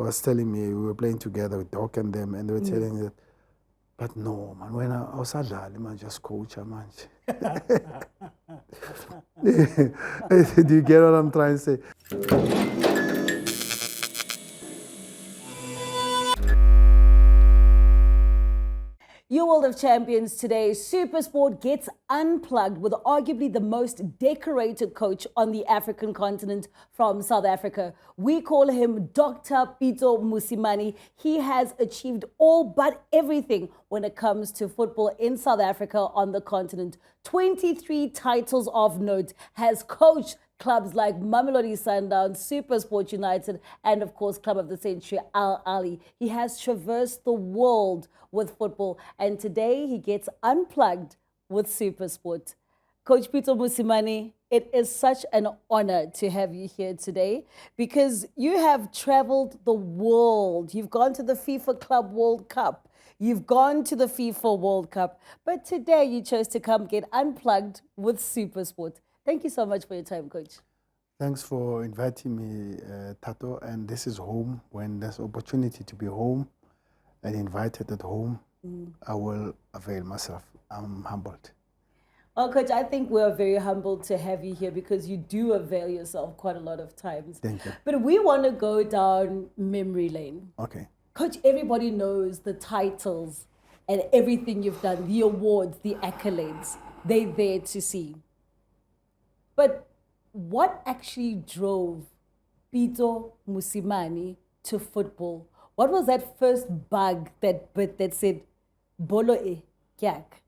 was telling me, we were playing together with Doc and them, and they were telling me that, but no, man, when I was adlali, man, just coach manje. Do you get what I'm trying to say? Your World of Champions today, SuperSport gets unplugged with arguably the most decorated coach on the African continent from South Africa. We call him Dr. Pitso Mosimane. He has achieved all but everything when it comes to football in South Africa on the continent. 23 titles of note, has coached clubs like Mamelodi Sundowns, SuperSport United, and of course, Club of the Century, Al Ahly. He has traversed the world with football, and today he gets unplugged with SuperSport. Coach Pitso Mosimane, it is such an honor to have you here today because you have traveled the world. You've gone to the FIFA Club World Cup. You've gone to the FIFA World Cup. But today you chose to come get unplugged with SuperSport. Thank you so much for your time, Coach. Thanks for inviting me, Thato. And this is home. When there's opportunity to be home and invited at home, I will avail myself. I'm humbled. Well, Coach, I think we're very humbled to have you here because you do avail yourself quite a lot of times. Thank you. But we want to go down memory lane. Okay. Coach, everybody knows the titles and everything you've done, the awards, the accolades. They're there to see. But what actually drove Pitso Mosimane to football? What was that first bug that said, Bolo e kyak?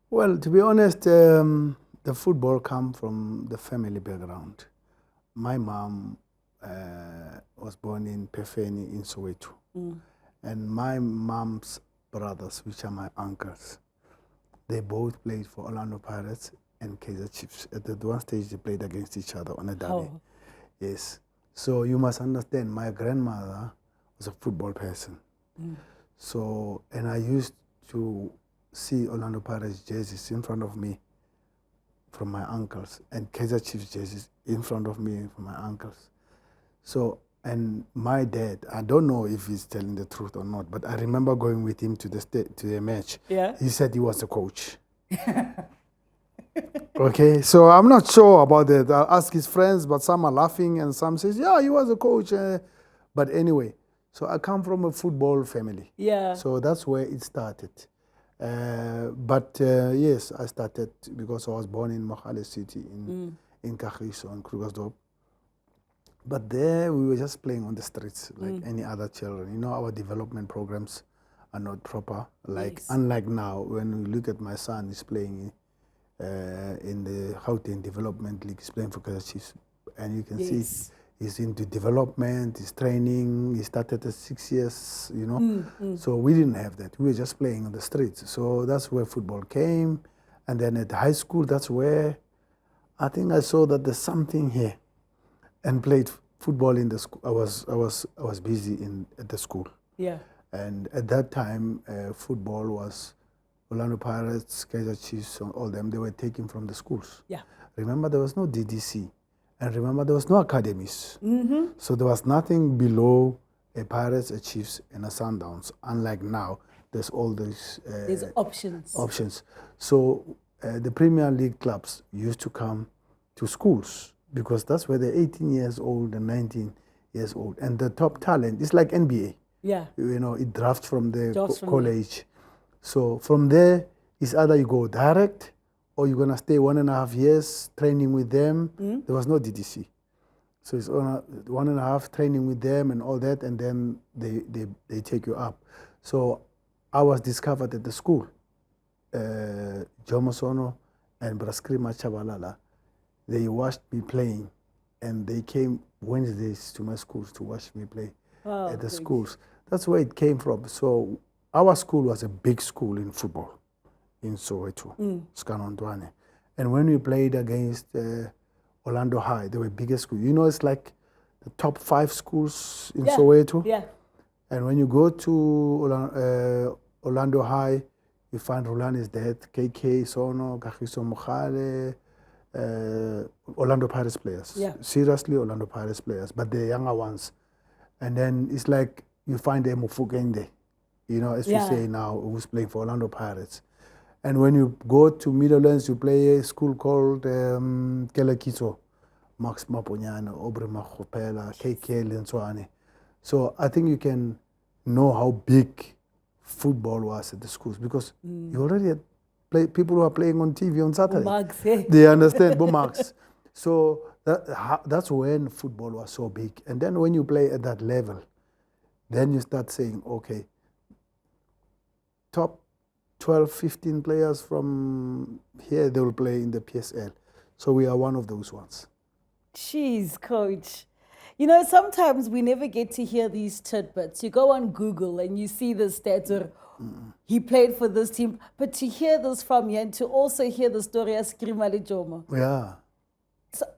Well, to be honest, the football come from the family background. My mom was born in Pefeni in Soweto. And my mom's brothers, which are my uncles, they both played for Orlando Pirates and Kaizer Chiefs. At that one stage, they played against each other on a derby. Oh. Yes. So you must understand, my grandmother was a football person. So, and I used to see Orlando Pirates jerseys in front of me from my uncles, and Kaizer Chiefs jerseys in front of me from my uncles. So, and my dad, I don't know if he's telling the truth or not, but I remember going with him to the match. Yeah. He said he was the coach. Okay, so I'm not sure about that. I'll ask his friends, but some are laughing and some says, yeah, he was a coach. But anyway, so I come from a football family. Yeah. So that's where it started. Yes, I started because I was born in Mogale City in Kagiso and Krugersdorp. But there we were just playing on the streets like any other children. You know, our development programs are not proper. Like unlike now, when we look at my son, he's playing in the Gauteng Development League, he's playing for Kaizer Chiefs, and you can see he's into development, he's training. He started at 6 years, you know. So we didn't have that. We were just playing on the streets. So that's where football came. And then at high school, that's where I think I saw that there's something here, and played football in the school. I was busy at the school. Yeah. And at that time, football was Orlando Pirates, Kaizer Chiefs, all them. They were taken from the schools. Yeah. Remember, there was no DDC. And remember, there was no academies. So there was nothing below a Pirates, a Chiefs, and a Sundowns. Unlike now, there's all these There's options. So the Premier League clubs used to come to schools because that's where they're 18 years old and 19 years old. And the top talent is like NBA. Yeah. You know, it drafts from the college. So from there, it's either you go direct or you're going to stay 1.5 years training with them. There was no DDC. So it's 1.5 training with them and all that, and then they take you up. So I was discovered at the school. Jomo Sono and Braskrima Chabalala, they watched me playing, and they came Wednesdays to my schools to watch me play at the schools. That's where it came from. So our school was a big school in football in Soweto, Skanondwane. And when we played against Orlando High, they were biggest school. You know, it's like the top 5 schools in Soweto. Yeah. And when you go to Orlando High, you find Roland is dead, KK, Sono, Kagiso Mogale, Orlando Pirates players. Yeah. Seriously, Orlando Pirates players. But the younger ones, And then it's like you find a Mufukende, as you say now, who's playing for Orlando Pirates. And when you go to Middlelands, you play a school called Kelekiso, Max Maponyane, Aubrey Machopela, KK Lenswane. So I think you can know how big football was at the schools, because you already had people who are playing on TV on Saturday. They understand, Bomax. So that's when football was so big. And then when you play at that level, then you start saying, okay, top 12, 15 players from here, they will play in the PSL. So we are one of those ones. Jeez, coach. Sometimes we never get to hear these tidbits. You go on Google and you see the stats, or he played for this team. But to hear this from you and to also hear the story of Skrima le Jomo. Yeah.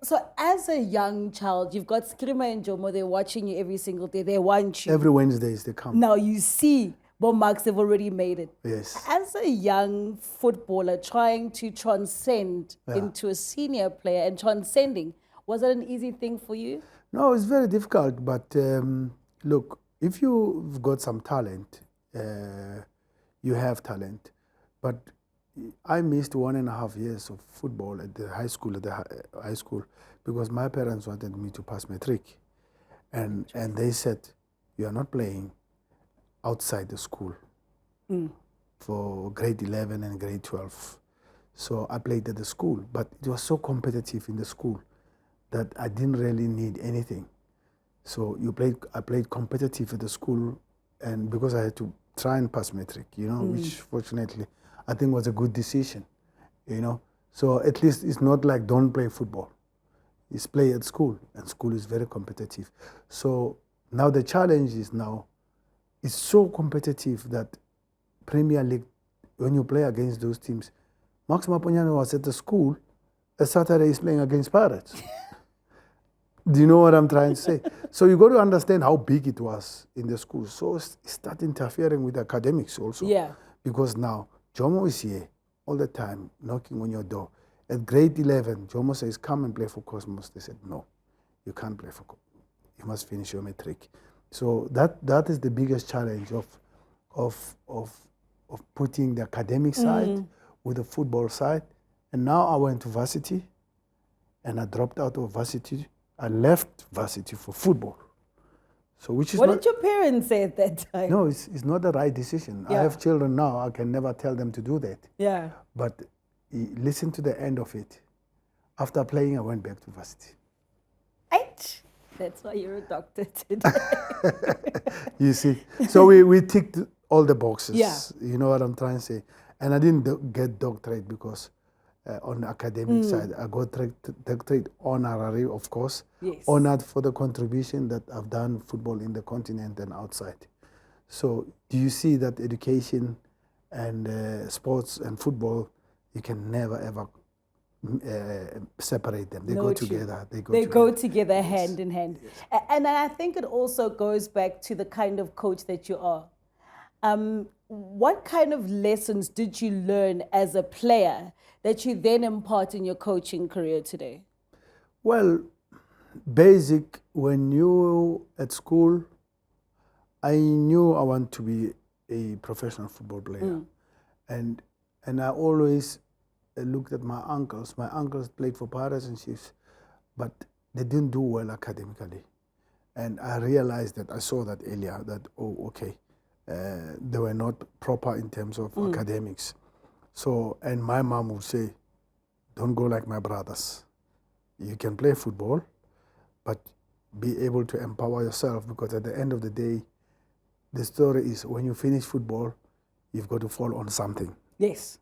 So as a young child, you've got Skrima and Jomo, they're watching you every single day. They want you. Every Wednesdays they come. Now you see Bomax have already made it. Yes. As a young footballer trying to transcend into a senior player and transcending, was that an easy thing for you? No, it's very difficult. But look, if you've got some talent, you have talent. But I missed 1.5 years of football at the high school, because my parents wanted me to pass matric. And they said, you are not playing outside the school for grade 11 and grade 12. So I played at the school, but it was so competitive in the school that I didn't really need anything. So I played competitive at the school, and because I had to try and pass matric, which fortunately I think was a good decision, So at least it's not like don't play football. It's play at school, and school is very competitive. So now the challenge is it's so competitive that Premier League, when you play against those teams, Max Maponyane was at the school, a Saturday is playing against Pirates. Do you know what I'm trying to say? So you got to understand how big it was in the school. So it start interfering with academics also. Yeah. Because now, Jomo is here all the time, knocking on your door. At grade 11, Jomo says, come and play for Cosmos. They said, no, you can't play for Cosmos. You must finish your matric. So that is the biggest challenge of putting the academic side with the football side. And now I went to varsity, and I dropped out of varsity. I left varsity for football. So what did your parents say at that time? No, it's not the right decision. Yeah. I have children now. I can never tell them to do that. Yeah. But listen to the end of it. After playing, I went back to varsity. That's why you're a doctor today. You see. So we ticked all the boxes. Yeah. You know what I'm trying to say? And I didn't get doctorate because on the academic side, I got doctorate honorary, of course. Yes. Honored for the contribution that I've done football in the continent and outside. So do you see that education and sports and football, you can never ever separate them. They go together. They go together hand in hand. Yes. And I think it also goes back to the kind of coach that you are. What kind of lessons did you learn as a player that you then impart in your coaching career today? Well, basic, when you at school, I knew I want to be a professional football player. And I always looked at my uncles. My uncles played for Pirates and Chiefs, but they didn't do well academically. And I realized that, I saw that earlier, that, they were not proper in terms of academics. So, and my mom would say, don't go like my brothers. You can play football, but be able to empower yourself, because at the end of the day, the story is when you finish football, you've got to fall on something. Yes.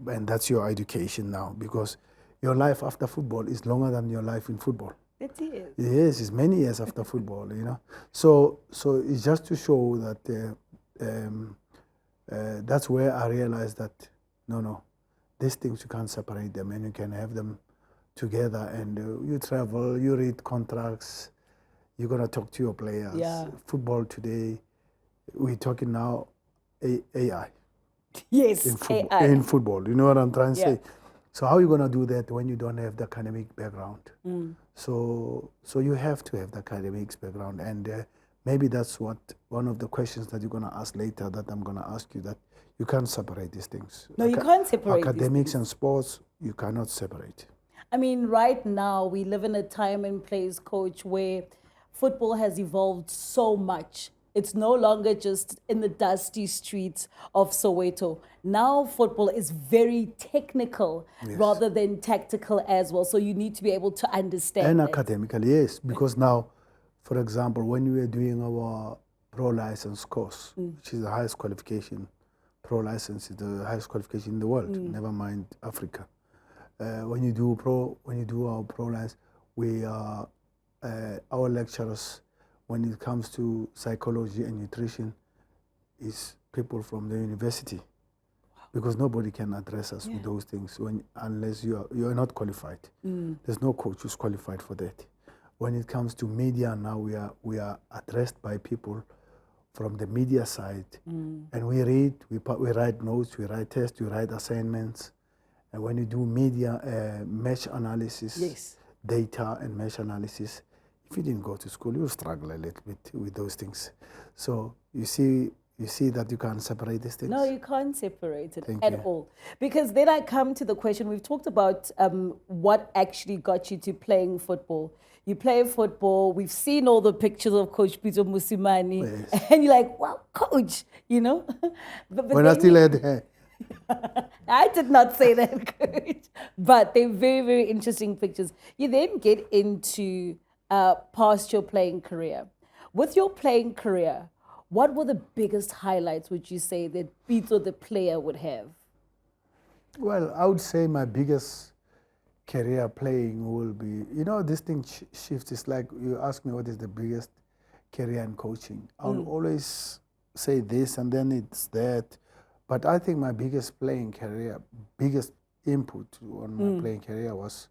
And that's your education now, because your life after football is longer than your life in football. It is. Yes, it's many years after football, So it's just to show that that's where I realized that, no, these things, you can't separate them, and you can have them together, and you travel, you read contracts, you're going to talk to your players. Yeah. Football today, we're talking now AI. Yes, AI. In football, you know what I'm trying to say? So how are you going to do that when you don't have the academic background? So you have to have the academics background, and maybe that's what one of the questions that you're going to ask later that I'm going to ask you, that you can't separate these things. No, you can't separate academics and sports, you cannot separate. I mean, right now we live in a time and place, Coach, where football has evolved so much. It's no longer just in the dusty streets of Soweto. Now football is very technical rather than tactical as well. So you need to be able to understand and that. Academically, yes. Because now, for example, when we were doing our pro license course, which is the highest qualification, pro license is the highest qualification in the world, never mind Africa. When you do our pro license, our lecturers, when it comes to psychology and nutrition, is people from the university, because nobody can address us with those things unless you are not qualified. There's no coach who's qualified for that. When it comes to media now, we are addressed by people from the media side, and we read, we write notes, we write tests, we write assignments, and when you do media mesh analysis, data and mesh analysis, if you didn't go to school, you'll struggle a little bit with those things. So you see that you can't separate these things? No, you can't separate it at all. Because then I come to the question, we've talked about what actually got you to playing football. You play football, we've seen all the pictures of Coach Pitso Mosimane, and you're like, wow, Coach, you know? but when I still had hair. I did not say that, Coach. But they're very, very interesting pictures. You then get into past your playing career. With your playing career, what were the biggest highlights, would you say, that Pitso the player would have? Well, I would say my biggest career playing will be, this thing shifts. It's like you ask me what is the biggest career in coaching. I'll always say this and then it's that. But I think my biggest playing career, biggest input on my playing career was,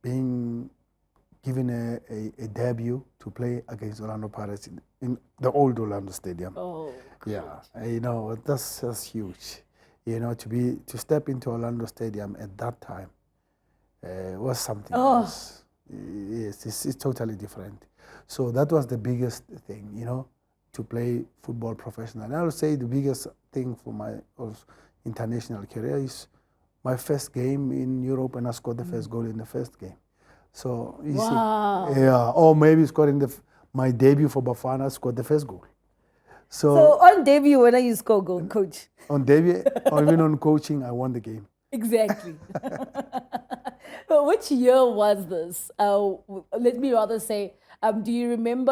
being given a debut to play against Orlando Pirates in the old Orlando Stadium. Oh, yeah, that's huge. To step into Orlando Stadium at that time was something else. Yes, it's totally different. So that was the biggest thing, to play football professionally. And I would say the biggest thing for my international career is my first game in Europe, and I scored the first goal in the first game. So you see, or maybe scoring my debut for Bafana, scored the first goal. So on debut, when you score goal, Coach? On debut, or even on coaching, I won the game. Exactly. But which year was this? Let me rather say, do you remember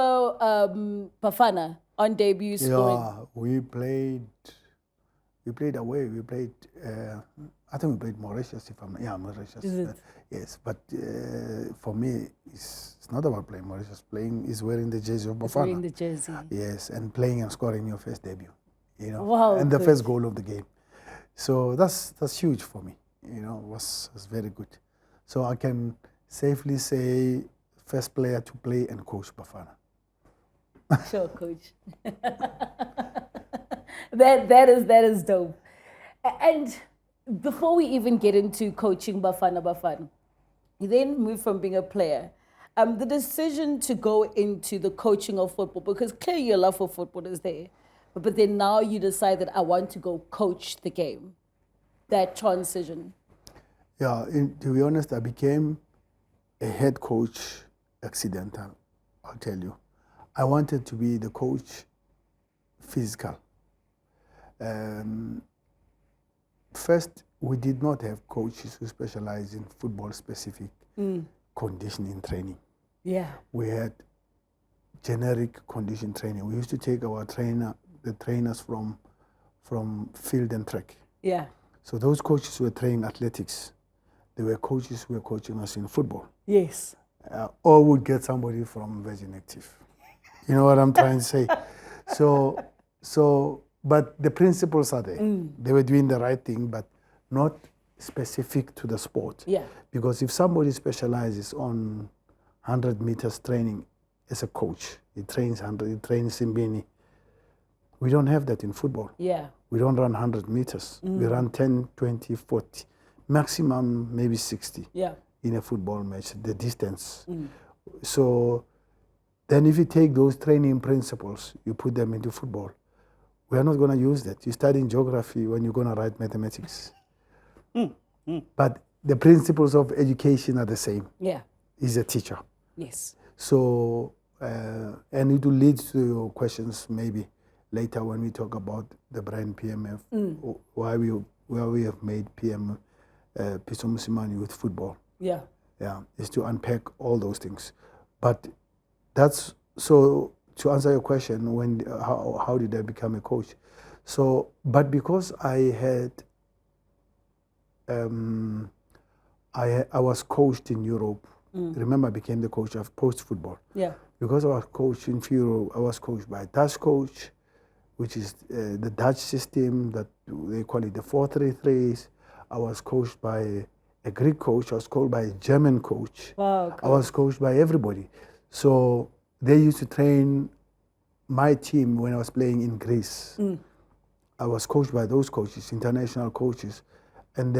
Bafana on debut scoring? Yeah, we played away. We played, I think we played Mauritius, if I'm not, Mauritius. Is it? Yes, but for me, it's not about playing Mauritius. Playing is wearing the jersey of Bafana. Wearing the jersey. Yes, and playing and scoring your first debut, Wow, and the first goal of the game. So that's huge for me, was very good. So I can safely say first player to play and coach Bafana. Sure, Coach. that is dope. And before we even get into coaching Bafana, you then move from being a player. The decision to go into the coaching of football, because clearly your love for football is there, but then now you decide that I want to go coach the game. That transition. Yeah, to be honest, I became a head coach accidental, I'll tell you. I wanted to be the coach physical. First, we did not have coaches who specialize in football-specific conditioning training. Yeah. We had generic condition training. We used to take the trainers from field and track. Yeah. So those coaches were training athletics. They were coaches who were coaching us in football. Yes. Or would get somebody from Virgin Active. You know what I'm trying to say? But the principles are there. They were doing the right thing, but not specific to the sport. Yeah. Because if somebody specializes on 100 meters training as a coach, he trains 100, he trains Simbini. We don't have that in football. Yeah. We don't run 100 meters. We run 10, 20, 40, maximum maybe 60 in a football match, the distance. So Then if you take those training principles, you put them into football, we are not going to use that. You study in geography when you're going to write mathematics. But the principles of education are the same. Yeah. He's a teacher. Yes. So, and it will lead to your questions maybe later when we talk about the brand PMF, why we have made PM Pitso Mosimane with football. Yeah. Yeah, is to unpack all those things. But that's, so to answer your question, how did I become a coach? So, but because I had, I was coached in Europe. Remember, I became the coach of post-football. Yeah. Because I was coached in Europe, I was coached by a Dutch coach, which is the Dutch system that they call it the 4-3-3s. I was coached by a Greek coach. I was coached by a German coach. Wow, cool. I was coached by everybody. So they used to train my team when I was playing in Greece. I was coached by those coaches, international coaches. And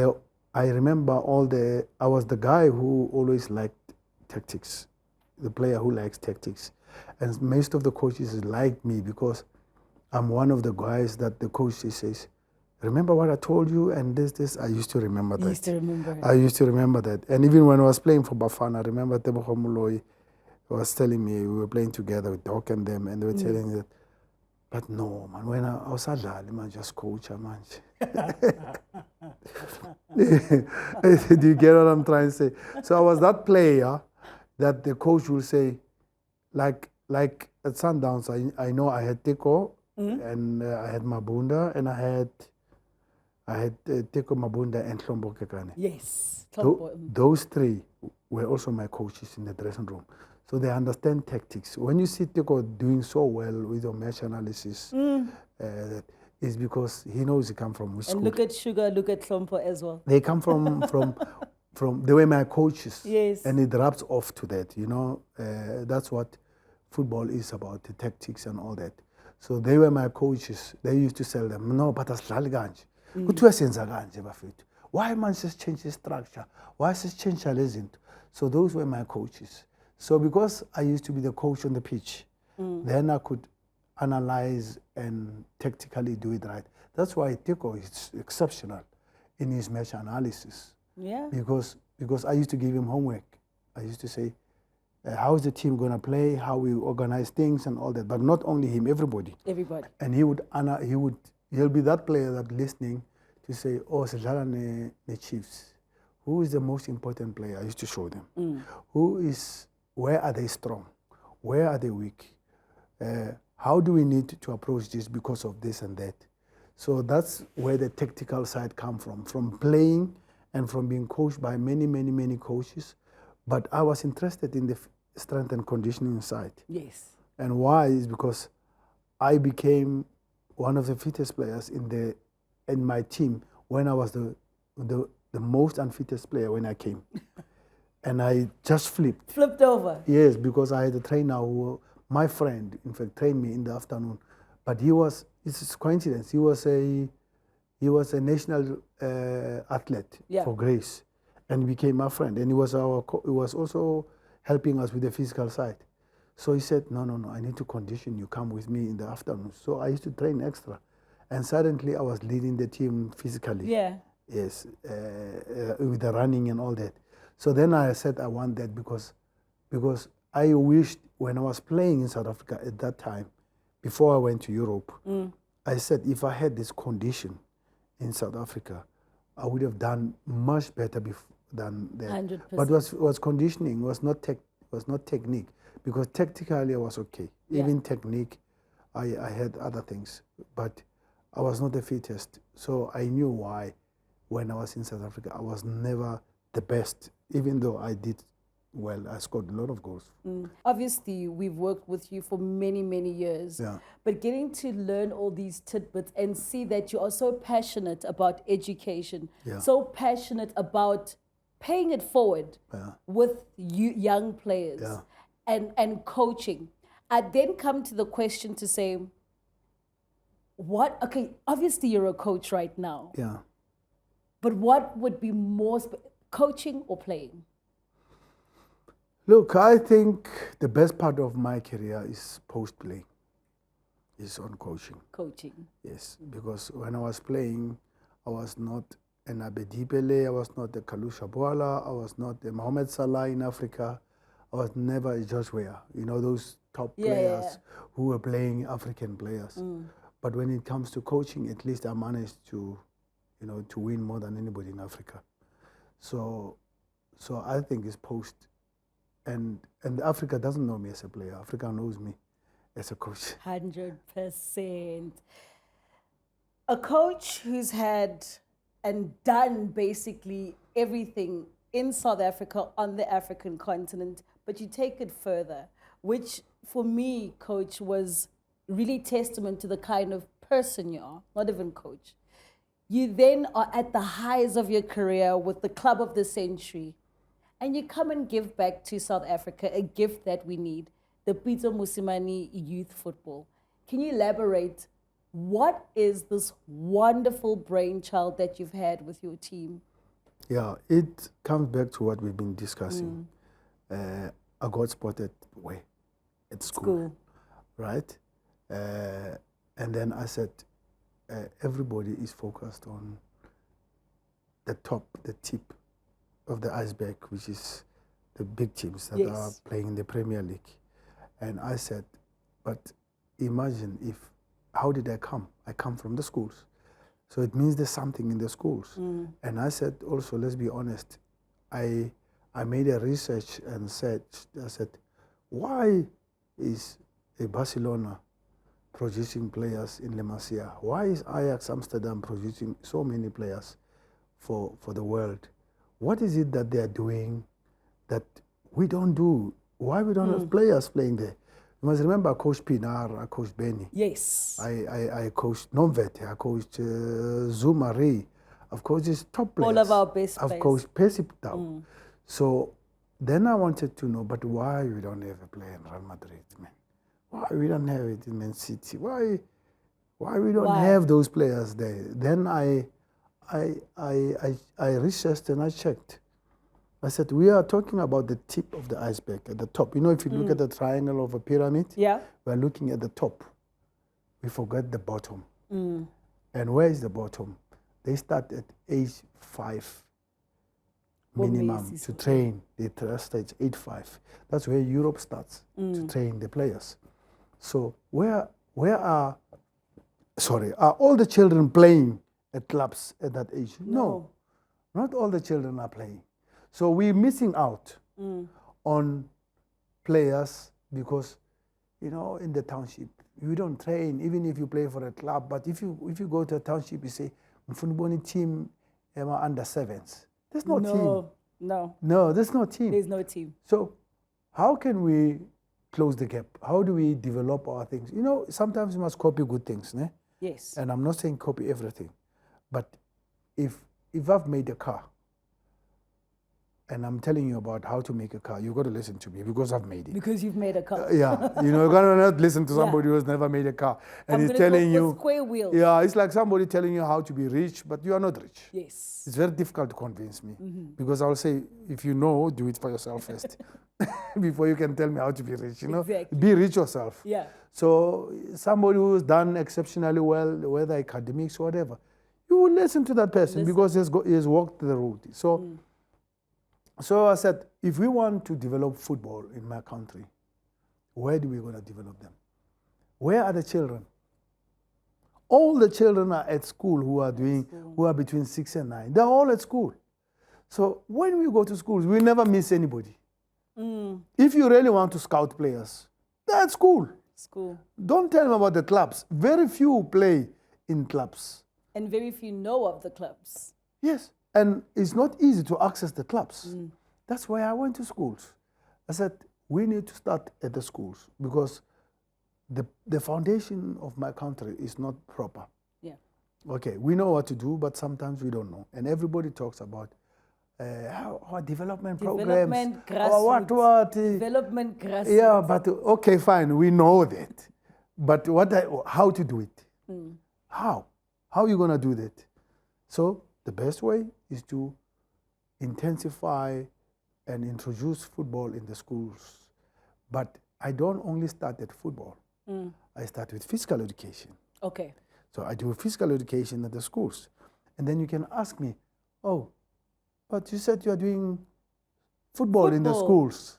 I remember I was the guy who always liked tactics, the player who likes tactics. And most of the coaches liked me because I'm one of the guys that the coach says, remember what I told you, and this. I used to remember that. You used to remember it. I used to remember that. And even when I was playing for Bafana, I remember Tebogo Moloi was telling me, we were playing together with Doc and them, and they were telling me that, but no, man, when I was adlali, man, just coach, man. Do you get what I'm trying to say? So I was that player that the coach will say, like at Sundowns, I know I had Teko, and I had Mabunda, and I had Teko, Mabunda, and Hlombo Kekane. Yes. Those three were also my coaches in the dressing room. So they understand tactics. When you see Teko doing so well with your match analysis, it's because he knows he come from which school. And look at Sugar, look at Hlombo as well. They come from they were my coaches. Yes. And it rubs off to that, you know. That's what football is about, the tactics and all that. So they were my coaches. They used to tell them, no, but asidlali kanje. Kuthiwa senza kanje bafethu. Why man just change the structure? Why just change lezinto? So those were my coaches. So because I used to be the coach on the pitch, then I could analyze and tactically do it right. That's why Teko is exceptional in his match analysis. Yeah. Because I used to give him homework. I used to say, how is the team going to play, how we organize things and all that. But not only him, everybody. Everybody. And he'll be that player that listening to say, oh, Sidlala ne Chiefs. Who is the most important player? I used to show them. Where are they strong? Where are they weak? How do we need to approach this because of this and that? So that's where the tactical side come from playing and from being coached by many, many, many coaches. But I was interested in the strength and conditioning side. Yes. And why is because I became one of the fittest players in my team when I was the most unfittest player when I came. And I just flipped. Flipped over? Yes, because I had a trainer who, my friend, in fact, trained me in the afternoon. But it's a coincidence, he was a national athlete for Grace and became my friend. And he was also helping us with the physical side. So he said, no, I need to condition you, come with me in the afternoon. So I used to train extra. And suddenly I was leading the team physically. Yeah. Yes, with the running and all that. So then I said I want that because I wished when I was playing in South Africa at that time, before I went to Europe, I said if I had this condition in South Africa, I would have done much better than that. 100%. But was conditioning, was not technique, because tactically I was okay. Yeah. Even technique, I had other things, but I was not the fittest. So I knew why when I was in South Africa, I was never the best, even though I did well. I scored a lot of goals. Obviously, we've worked with you for many, many years. Yeah. But getting to learn all these tidbits and see that you are so passionate about education, so passionate about paying it forward with you young players and coaching. I then come to the question to say, obviously you're a coach right now. Yeah. But what would be more, coaching or playing? Look, I think the best part of my career is post-play, is on coaching. Coaching. Yes, because when I was playing, I was not an Abedipele, I was not a Kalusha Bwala, I was not a Mohamed Salah in Africa, I was never a Josh Weah, you know, those top players who were playing African players. But when it comes to coaching, at least I managed to, you know, to win more than anybody in Africa. So I think it's post. And Africa doesn't know me as a player. Africa knows me as a coach. 100%. A coach who's had and done basically everything in South Africa, on the African continent, but you take it further, which for me, coach, was really testament to the kind of person you are, not even coach. You then are at the highs of your career with the club of the century, and you come and give back to South Africa a gift that we need, the Pitso Mosimane youth football. Can you elaborate? What is this wonderful brainchild that you've had with your team? Yeah, it comes back to what we've been discussing. I got spotted at school, right? And then I said, everybody is focused on the top, the tip of the iceberg, which is the big teams that are playing in the Premier League. And I said, but imagine if, how did I come? I come from the schools. So it means there's something in the schools. And I said also, let's be honest, I made a research and I said, why is a Barcelona producing players in La Masia? Why is Ajax Amsterdam producing so many players for the world? What is it that they are doing that we don't do? Why we don't have players playing there? You must remember I coached Pinar, I coached Benny. Yes. I coached Nomvete, I coached Zumari. I've coached these top players. All of our best players. I've coached Pesiptau. So then I wanted to know, but why we don't have a player in Real Madrid, man? Why we don't have it in Man City? Why we don't have those players there? Then I researched and I checked. I said, we are talking about the tip of the iceberg at the top. You know, if you look at the triangle of a pyramid, we're looking at the top. We forget the bottom. And where is the bottom? They start at age 5 minimum to train. They stage 8-5. That's where Europe starts to train the players. So where are all the children playing at clubs at that age? No, not all the children are playing. So we're missing out on players because, you know, in the township, you don't train, even if you play for a club. But if you go to a township, you say, Mfuniboni team under 7s. There's no team. No, there's no team. There's no team. So how can we close the gap? How do we develop our things? You know, sometimes you must copy good things, né? Yes. And I'm not saying copy everything. But if I've made a car, and I'm telling you about how to make a car, you've got to listen to me because I've made it. Because you've made a car. You know, you're going to not listen to somebody who has never made a car. And he's telling you. Square wheels. Yeah, it's like somebody telling you how to be rich, but you are not rich. Yes. It's very difficult to convince me because I'll say, if you know, do it for yourself first before you can tell me how to be rich. You know, be rich yourself. Yeah. So somebody who's done exceptionally well, whether academics or whatever, you will listen to that person because he has walked the road. So I said, if we want to develop football in my country, where do we going to develop them? Where are the children? All the children are at school who are between 6 and 9. They're all at school. So when we go to schools, we never miss anybody. If you really want to scout players, they're at school. Don't tell them about the clubs. Very few play in clubs. And very few know of the clubs. Yes. And it's not easy to access the clubs. That's why I went to schools. I said, we need to start at the schools because the foundation of my country is not proper. Yeah. Okay, we know what to do, but sometimes we don't know. And everybody talks about our development programs. What? Development grassroots. Yeah, but okay, fine, we know that. But how to do it? How? How are you going to do that? So the best way is to intensify and introduce football in the schools. But I don't only start at football. I start with physical education. Okay. So I do physical education at the schools. And then you can ask me, oh, but you said you are doing football in the schools.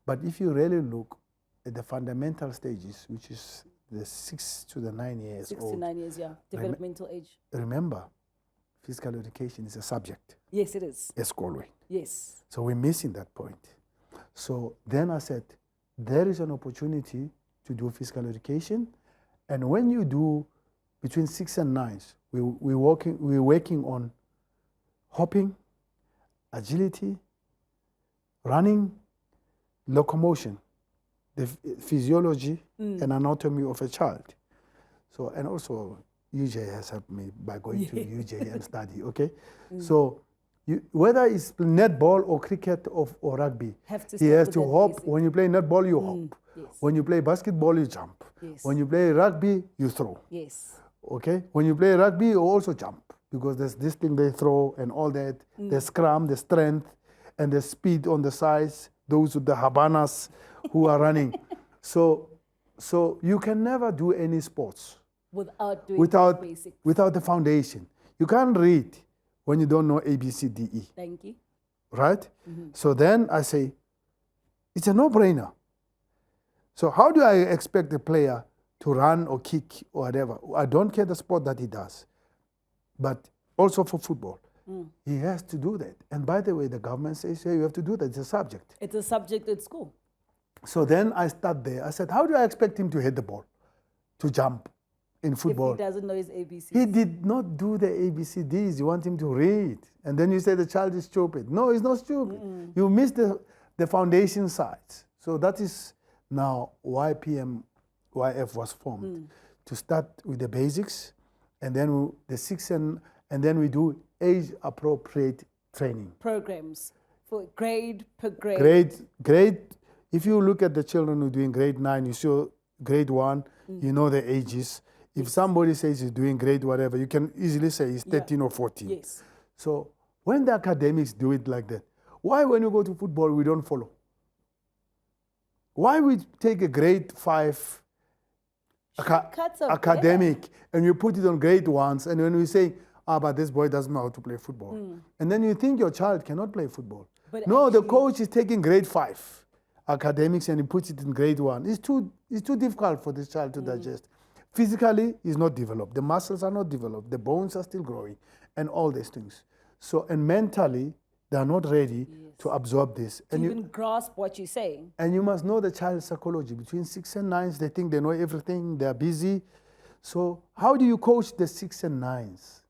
But if you really look at the fundamental stages, which is the 6 to the 9 years 6 old. to 9 years, yeah. Developmental age. Remember, physical education is a subject. Yes, it is. Eskolwe. Yes. So we're missing that point. So then I said, there is an opportunity to do physical education. And when you do between 6 and 9, we're working on hopping, agility, running, locomotion, the physiology and anatomy of a child. So, and also UJ has helped me by going to UJ and study, okay? So whether it's netball or cricket or rugby, he has to hop. Basic. When you play netball, you hop. Yes. When you play basketball, you jump. Yes. When you play rugby, you throw. Yes. Okay? When you play rugby, you also jump because there's this thing they throw and all that. The scrum, the strength, and the speed on the sides, those with the habanas who are running. So you can never do any sports without doing basics. Without the foundation. You can't read when you don't know A, B, C, D, E. Thank you. Right? So then I say, it's a no-brainer. So how do I expect a player to run or kick or whatever? I don't care the sport that he does. But also for football, he has to do that. And by the way, the government says, hey, you have to do that. It's a subject. It's a subject at school. So then I start there. I said, how do I expect him to hit the ball, to jump in football? If he doesn't know his ABCs. He did not do the ABCDs. You want him to read. And then you say the child is stupid. No, he's not stupid. You missed the foundation sides. So that is now why PMYF was formed, to start with the basics, and then the 6 and then we do age-appropriate training. Programs for grade per grade. Grade. If you look at the children who are doing grade 9, you show grade 1, you know the ages. If somebody says he's doing grade whatever, you can easily say he's 13 or 14. Yes. So when the academics do it like that, why when you go to football we don't follow? Why we take a grade 5 academic and you put it on grade 1s, and when we say, but this boy doesn't know how to play football. And then you think your child cannot play football. But no, the coach is taking grade 5 academics and he puts it in grade 1. It's too difficult for this child to digest. Physically, he's not developed. The muscles are not developed. The bones are still growing and all these things. So, and mentally, they are not ready to absorb this. To even grasp what you're saying. And you must know the child's psychology. Between 6 and 9s, they think they know everything. They're busy. So how do you coach the 6 and 9s?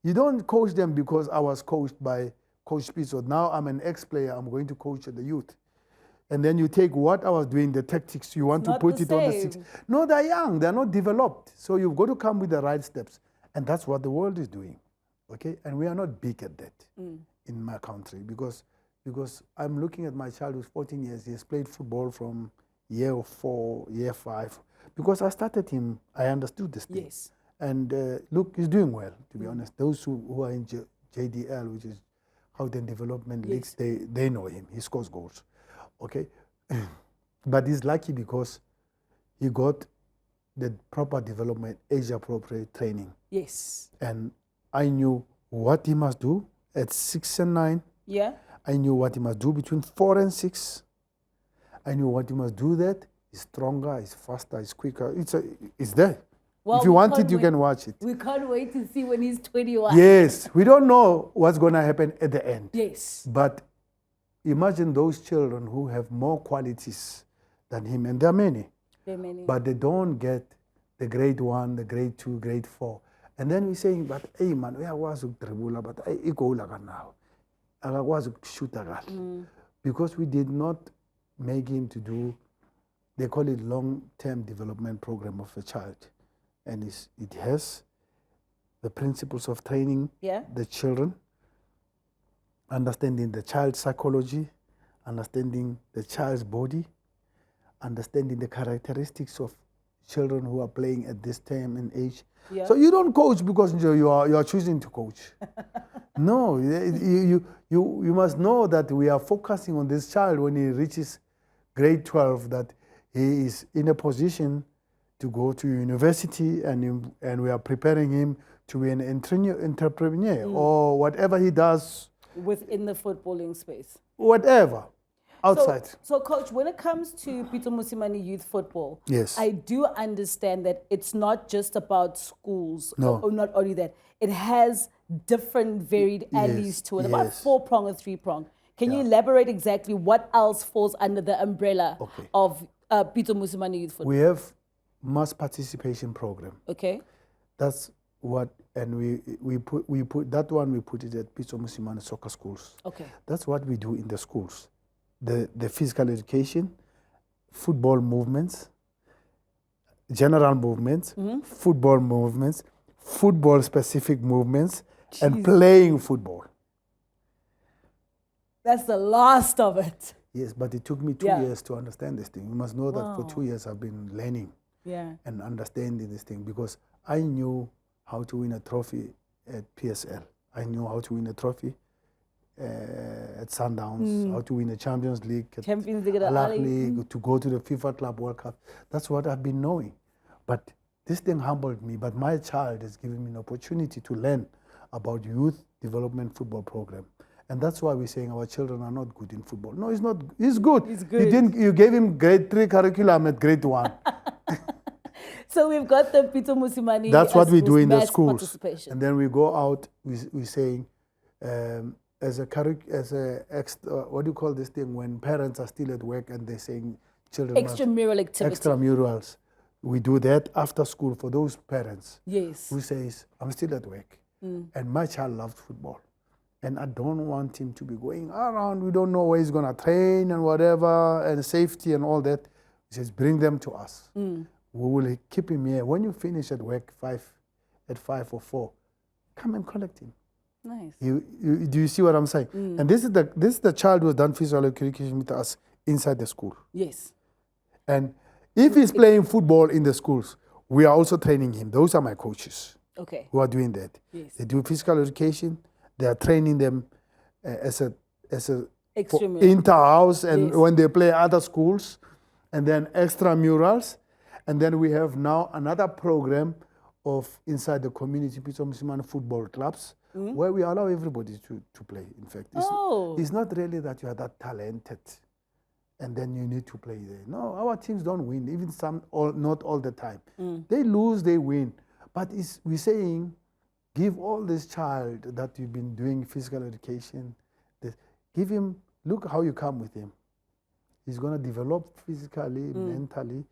You don't coach them because I was coached by Coach Pitso. Now I'm an ex-player. I'm going to coach the youth. And then you take what I was doing, the tactics, you want to put it on the 6. No, they're young. They're not developed. So you've got to come with the right steps. And that's what the world is doing. Okay? And we are not big at that in my country because I'm looking at my child who's 14 years. He has played football from year 4, year 5. Because I started him, I understood this thing. Yes. And look, he's doing well, to be honest. Those who are in JDL, which is Gauteng Development Leagues, they know him. He scores goals. Okay? But he's lucky because he got the proper development, age-appropriate training. Yes. And I knew what he must do at 6 and 9. Yeah. I knew what he must do between 4 and 6. I knew what he must do that. He's stronger, he's faster, he's quicker. It's there. Well, if you want it, you can watch it. We can't wait to see when he's 21. Yes. We don't know what's going to happen at the end. Yes. But imagine those children who have more qualities than him, and there are many. There are many. But they don't get the grade 1, the grade 2, grade 4. And then we're saying, but hey man, we are to dribble, but I go like now. I was to shoot because we did not make him to do, they call it long-term development program of a child. And it has the principles of training the children, understanding the child's psychology, understanding the child's body, understanding the characteristics of children who are playing at this time and age. Yeah. So you don't coach because you are choosing to coach. No, you must know that we are focusing on this child when he reaches grade 12, that he is in a position to go to university, and we are preparing him to be an entrepreneur or whatever he does. Within the footballing space. Whatever. Outside. So, Coach, when it comes to Pitso Mosimane youth football, yes, I do understand that it's not just about schools. No. Or not only that, it has different varied alleys to it, about 4-prong or 3-prong. Can you elaborate exactly what else falls under the umbrella of Pitso Mosimane youth football? We have mass participation program. Okay. That's what, and we put that one, we put it at Pitso Mosimane soccer schools. Okay. That's what we do in the schools. The physical education, football movements, general movements, football movements, football specific movements, and playing football. That's the last of it. Yes, but it took me 2 years to understand this thing. You must know that for 2 years I've been learning and understanding this thing, because I knew how to win a trophy at PSL. I knew how to win a trophy at Sundowns, how to win the Champions League, Champions League, to go to the FIFA Club World Cup. That's what I've been knowing. But this thing humbled me. But my child has given me an opportunity to learn about youth development football program. And that's why we're saying our children are not good in football. No, he's not. He's good. He's good. You gave him grade 3 curriculum at grade 1. So we've got the Pitso Mosimane. That's what we do in the schools. And then we go out, we're saying, as a extra, what do you call this thing, when parents are still at work and they're saying children extramural activity. Extramurals. We do that after school for those parents. Yes. Who says, I'm still at work. And my child loved football. And I don't want him to be going around. We don't know where he's going to train and whatever, and safety and all that. He says, bring them to us. We will keep him here. When you finish at work at 5 or 4, come and collect him. Nice. Do you see what I'm saying? And this is the child who has done physical education with us inside the school. Yes. And if he's playing football in the schools, we are also training him. Those are my coaches who are doing that. Yes. They do physical education. They are training them as a inter-house, and when they play other schools, and then extramurals. And then we have now another program of inside the community Pitso Mosimane football clubs, where we allow everybody to play. In fact, it's not really that you are that talented and then you need to play there. No, our teams don't win, even not all the time. They lose, they win. But we're saying, give all this child that you've been doing physical education, give him, look how you come with him. He's going to develop physically, mentally,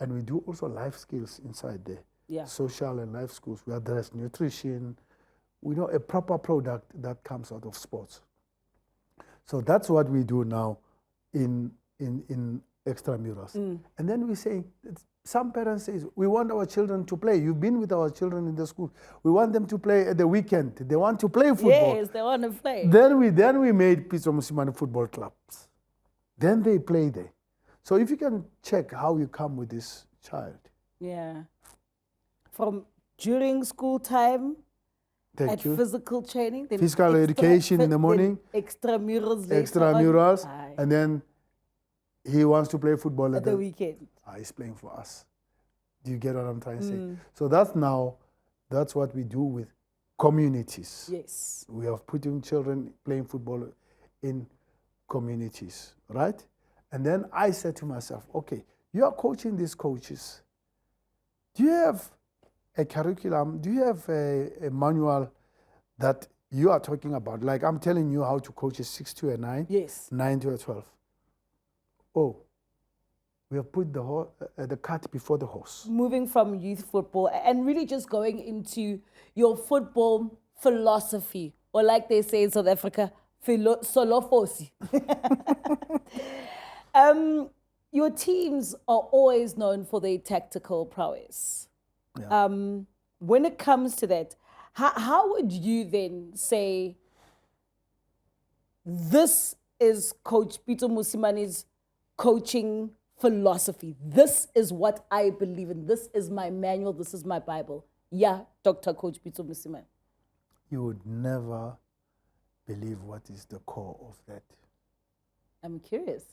and we do also life skills inside there. Yeah. Social and life skills. We address nutrition. We know a proper product that comes out of sports. So that's what we do now in extramurals. And then we say, some parents say, we want our children to play. You've been with our children in the school. We want them to play at the weekend. They want to play football. Yes, they want to play. Then we made Pitso Mosimane football clubs. Then they play there. So if you can check how you come with this child. Yeah. From during school time, physical training. Then physical education in the morning. Extramurals. And then he wants to play football at the weekend. He's playing for us. Do you get what I'm trying to say? So that's what we do with communities. Yes. We are putting children playing football in communities, right? And then I said to myself, okay, you are coaching these coaches. Do you have a curriculum? Do you have a manual that you are talking about? Like I'm telling you how to coach a 6 to a 9, yes, 9 to a 12. Oh, we have put the cart before the horse. Moving from youth football and really just going into your football philosophy, or like they say in South Africa, solofosi. Your teams are always known for their tactical prowess. Yeah. When it comes to that, how would you then say, this is Coach Pitso Mosimane's coaching philosophy? This is what I believe in. This is my manual. This is my Bible. Yeah, Dr. Coach Pitso Mosimane. You would never believe what is the core of that. I'm curious.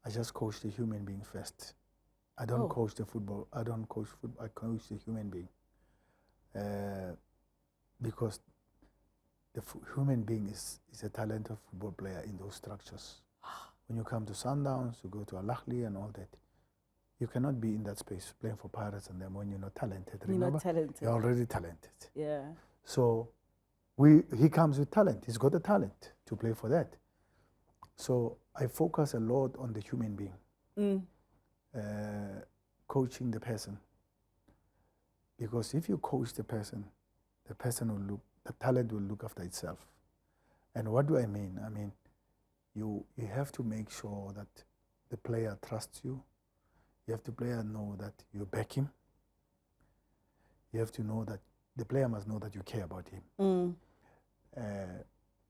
I just coach the human being first. I don't coach the football. I don't coach football. I coach the human being. Because the human being is a talented football player in those structures. When you come to Sundowns, you go to Al Ahly and all that, you cannot be in that space playing for Pirates and then when you're not talented. Remember? You're not talented. You're already talented. Yeah. So he comes with talent. He's got the talent to play for that. So I focus a lot on the human being, coaching the person. Because if you coach the person will the talent will look after itself. And what do I mean? I mean, you have to make sure that the player trusts you. You have the player know that you back him. You have to know that the player must know that you care about him.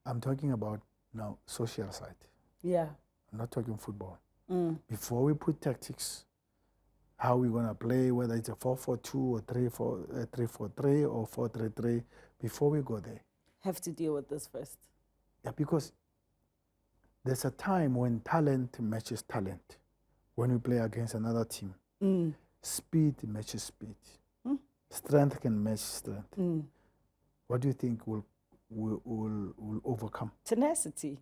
I'm talking about now social side. Yeah. I'm not talking football. Before we put tactics, how we're going to play, whether it's a 4-4-2 or 3-4-3 or 4-3-3, before we go there. Have to deal with this first. Yeah, because there's a time when talent matches talent. When we play against another team, speed matches speed. Strength can match strength. What do you think will overcome? Tenacity.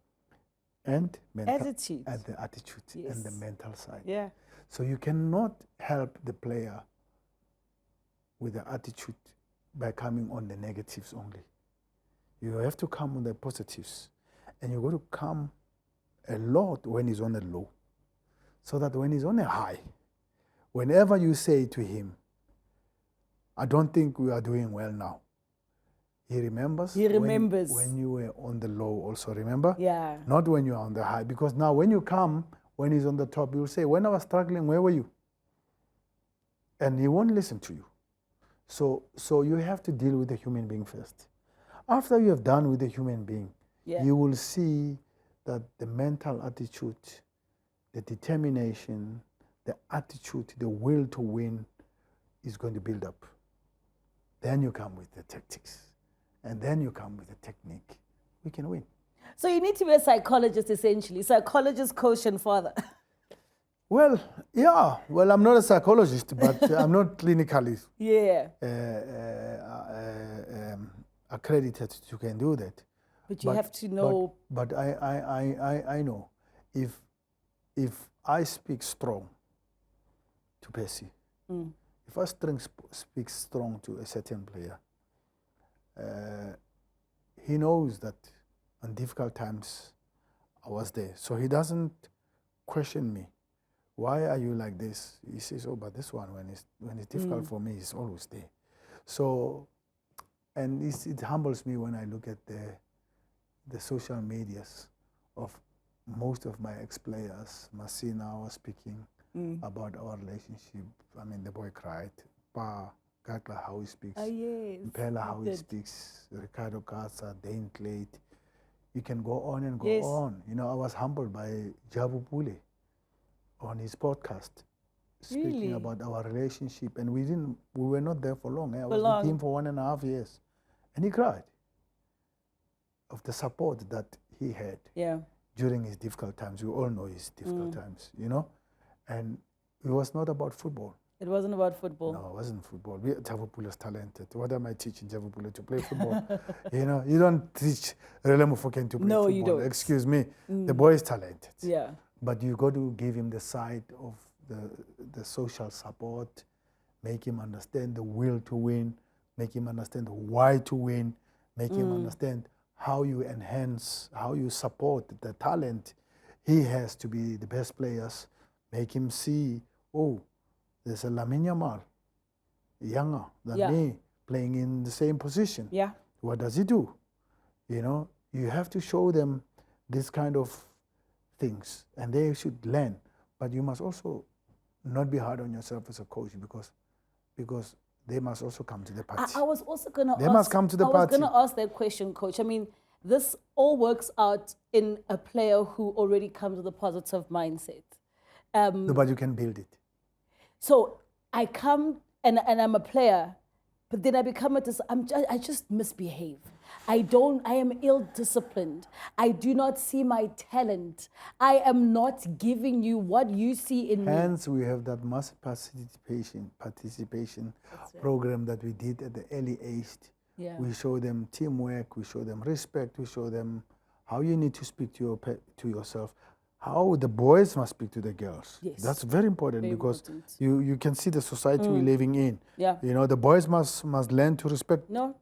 And attitude. And the attitude and the mental side. Yeah. So you cannot help the player with the attitude by coming on the negatives only. You have to come on the positives. And you're going to come a lot when he's on a low. So that when he's on a high, whenever you say to him, I don't think we are doing well now. He remembers. He remembers. When you were on the low also, remember? Yeah. Not when you are on the high. Because now when you come, when he's on the top, you'll say, when I was struggling, where were you? And he won't listen to you. So you have to deal with the human being first. After you have done with the human being, you will see that the mental attitude, the determination, the attitude, the will to win is going to build up. Then you come with the tactics. And then you come with the technique. We can win. So you need to be a psychologist, essentially. Psychologist, coach, and father. Well, yeah. Well, I'm not a psychologist, but I'm not clinically accredited to can do that. But you have to know. But I know if I speak strong to Percy, if I speak strong to a certain player, he knows that on difficult times I was there. So he doesn't question me. Why are you like this? He says, oh, but this one, when it's difficult for me, it's always there. So, and it humbles me when I look at the social medias of most of my ex-players. Masina was speaking about our relationship. I mean, the boy cried. Pa, Gagla, how he speaks. Mpela, how he speaks. Ricardo Casa, Dane Clate. You can go on and go on. You know, I was humbled by Jabu Pule on his podcast, speaking about our relationship. And we were not there for long. I was with him for 1.5 years. And he cried of the support that he had during his difficult times. We all know his difficult times, you know. And it was not about football. It wasn't about football. No, it wasn't football. Javupula is talented. What am I teaching Javupula to play football? You know, you don't teach Relemo Foken to play football. You don't. Excuse me. The boy is talented. Yeah. But you got to give him the side of the social support, make him understand the will to win, make him understand why to win, make him understand how you enhance, how you support the talent he has to be the best players, make him see, oh, there's a Lamine Yamal, younger than me, playing in the same position. Yeah. What does he do? You know, you have to show them this kind of things, and they should learn. But you must also not be hard on yourself as a coach because they must also come to the party. I was also going to ask. They must come to the party. I was going to ask that question, Coach. I mean, this all works out in a player who already comes with a positive mindset. No, but you can build it. So I come and I'm a player, but then I become I just misbehave. I am ill-disciplined. I do not see my talent. I am not giving you what you see in me. Hence, we have that mass participation program that we did at the early age. Yeah. We show them teamwork, we show them respect, we show them how you need to speak to yourself, how the boys must speak to the girls. Yes. That's very important because you can see the society we're living in. Yeah. You know, the boys must learn to respect a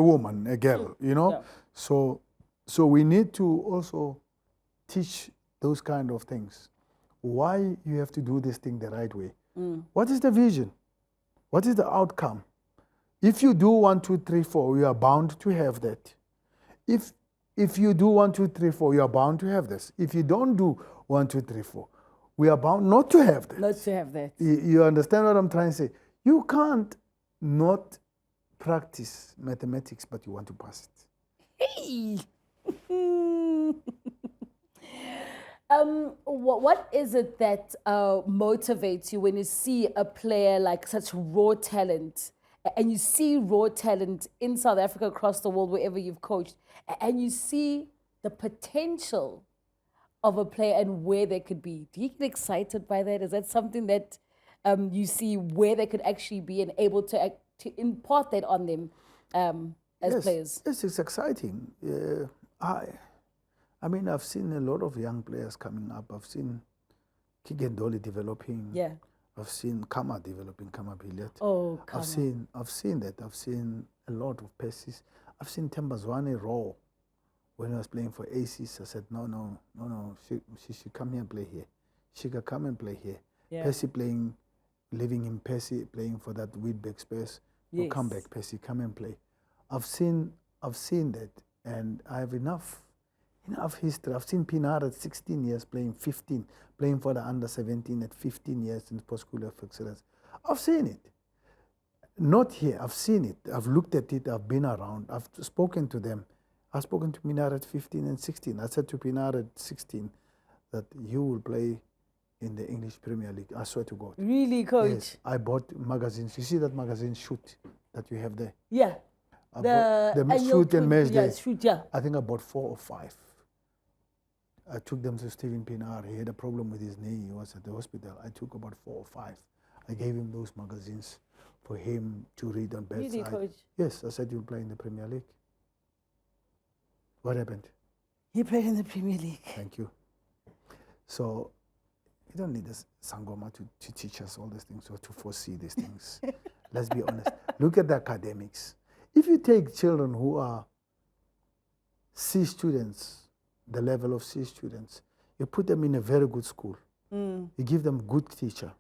woman, a girl, you know. Yeah. So we need to also teach those kind of things. Why you have to do this thing the right way. What is the vision? What is the outcome? If you do 1, 2, 3, 4, you are bound to have that. If you do 1, 2, 3, 4, you are bound to have this. If you don't do 1, 2, 3, 4, we are bound not to have that. Not to have that. You understand what I'm trying to say? You can't not practice mathematics, but you want to pass it. Hey! What is it that motivates you when you see a player like such raw talent, and you see raw talent in South Africa, across the world, wherever you've coached, and you see the potential of a player and where they could be? Do you get excited by that? Is that something that you see where they could actually be and able to impart that on them as players? Yes, it's exciting. I mean, I've seen a lot of young players coming up. I've seen Kigendoli developing. Yeah. I've seen Kama developing, Kama Billiard. Oh, Kama. I've seen that. I've seen a lot of passes. I've seen Tembazwane raw. When I was playing for Aces, I said, no. She should come here and play here. She can come and play here. Yeah. Percy playing, living in Percy, playing for that Wheatback space. Yes. Come back, Percy, come and play. I've seen that, and I have enough history. I've seen Pinar at 16 years playing 15, playing for the under-17 at 15 years in Sports School of Excellence. I've seen it. Not here, I've seen it. I've looked at it, I've been around, I've spoken to them. I've spoken to Pinar at 15 and 16. I said to Pinar at 16 that you will play in the English Premier League. I swear to God. Really, Coach? Yes, I bought magazines. You see that magazine Shoot that you have there? Yeah. The Shoot and Match Day. Shoot, yeah. I think I bought 4 or 5. I took them to Stephen Pinar. He had a problem with his knee. He was at the hospital. I took about 4 or 5. I gave him those magazines for him to read on bedside. Really, Coach? Yes, I said you'll play in the Premier League. What happened? He played in the Premier League. Thank you. So you don't need a Sangoma to teach us all these things or to foresee these things. Let's be honest. Look at the academics. If you take children who are C students, the level of C students, you put them in a very good school. You give them good teacher.